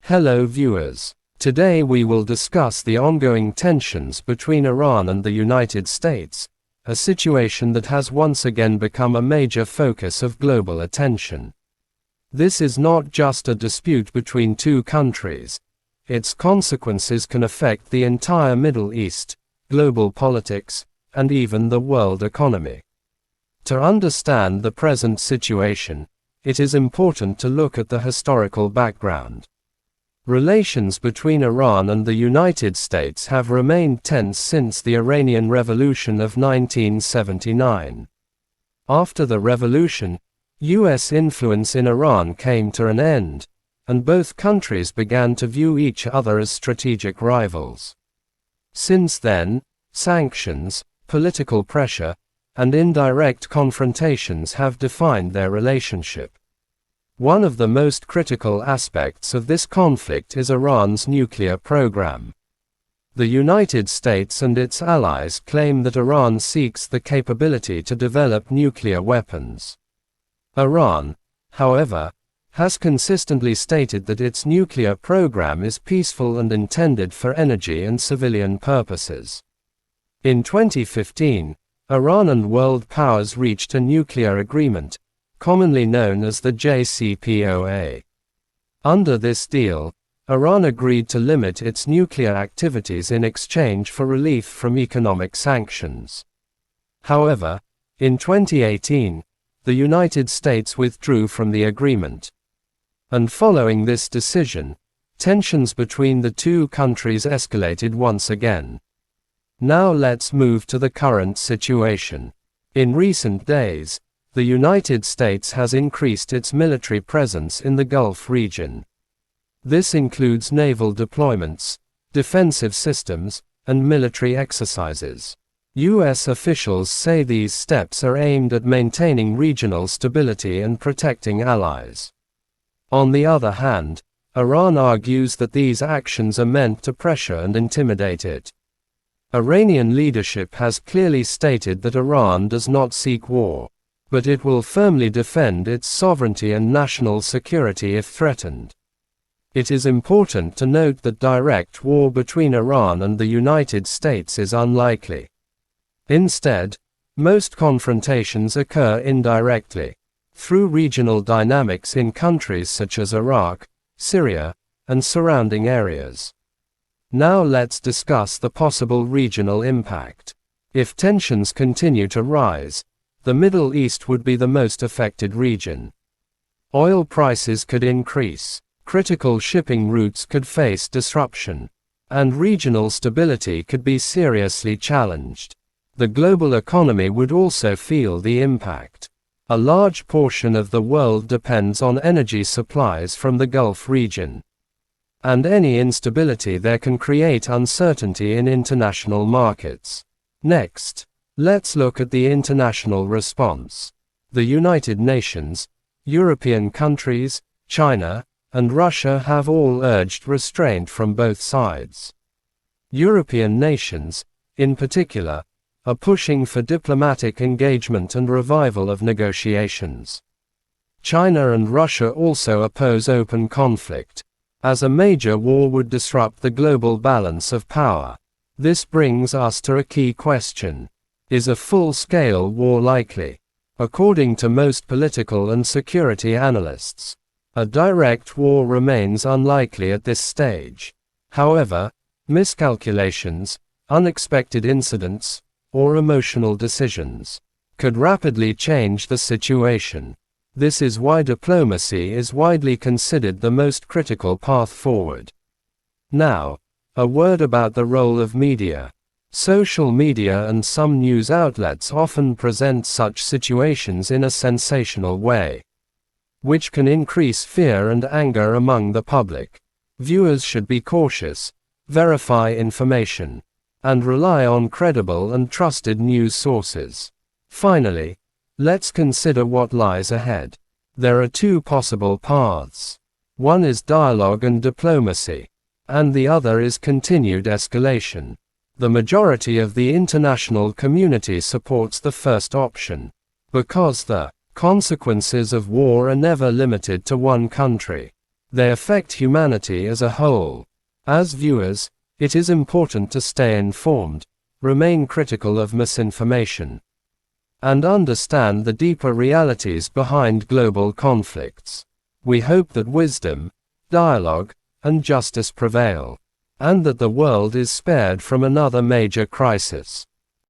Hello viewers. Today we will discuss the ongoing tensions between Iran and the United States, a situation that has once again become a major focus of global attention. This is not just a dispute between two countries. Its consequences can affect the entire Middle East, global politics, and even the world economy. To understand the present situation, it is important to look at the historical background. Relations between Iran and the United States have remained tense since the Iranian Revolution of 1979. After the revolution, U.S. influence in Iran came to an end, and both countries began to view each other as strategic rivals. Since then, sanctions, political pressure, and indirect confrontations have defined their relationship. One of the most critical aspects of this conflict is Iran's nuclear program. The United States and its allies claim that Iran seeks the capability to develop nuclear weapons. Iran, however, has consistently stated that its nuclear program is peaceful and intended for energy and civilian purposes. In 2015, Iran and world powers reached a nuclear agreement, commonly known as the JCPOA. Under this deal, Iran agreed to limit its nuclear activities in exchange for relief from economic sanctions. However, in 2018, the United States withdrew from the agreement. And following this decision, tensions between the two countries escalated once again. Now let's move to the current situation. In recent days, the United States has increased its military presence in the Gulf region. This includes naval deployments, defensive systems, and military exercises. U.S. officials say these steps are aimed at maintaining regional stability and protecting allies. On the other hand, Iran argues that these actions are meant to pressure and intimidate it. Iranian leadership has clearly stated that Iran does not seek war, but it will firmly defend its sovereignty and national security if threatened. It is important to note that direct war between Iran and the United States is unlikely. Instead, most confrontations occur indirectly, through regional dynamics in countries such as Iraq, Syria, and surrounding areas. Now let's discuss the possible regional impact. If tensions continue to rise, the Middle East would be the most affected region. Oil prices could increase, critical shipping routes could face disruption, and regional stability could be seriously challenged. The global economy would also feel the impact. A large portion of the world depends on energy supplies from the Gulf region. And any instability there can create uncertainty in international markets. Next, let's look at the international response. The United Nations, European countries, China, and Russia have all urged restraint from both sides. European nations, in particular, are pushing for diplomatic engagement and revival of negotiations. China and Russia also oppose open conflict, as a major war would disrupt the global balance of power. This brings us to a key question. Is a full-scale war likely? According to most political and security analysts, a direct war remains unlikely at this stage. However, miscalculations, unexpected incidents, or emotional decisions could rapidly change the situation. This is why diplomacy is widely considered the most critical path forward. Now, a word about the role of media. Social media and some news outlets often present such situations in a sensational way, which can increase fear and anger among the public. Viewers should be cautious, verify information, and rely on credible and trusted news sources. Finally, let's consider what lies ahead. There are two possible paths. One is dialogue and diplomacy, and the other is continued escalation. The majority of the international community supports the first option, because the consequences of war are never limited to one country. They affect humanity as a whole. As viewers, it is important to stay informed, remain critical of misinformation, and understand the deeper realities behind global conflicts. We hope that wisdom, dialogue, and justice prevail, and that the world is spared from another major crisis.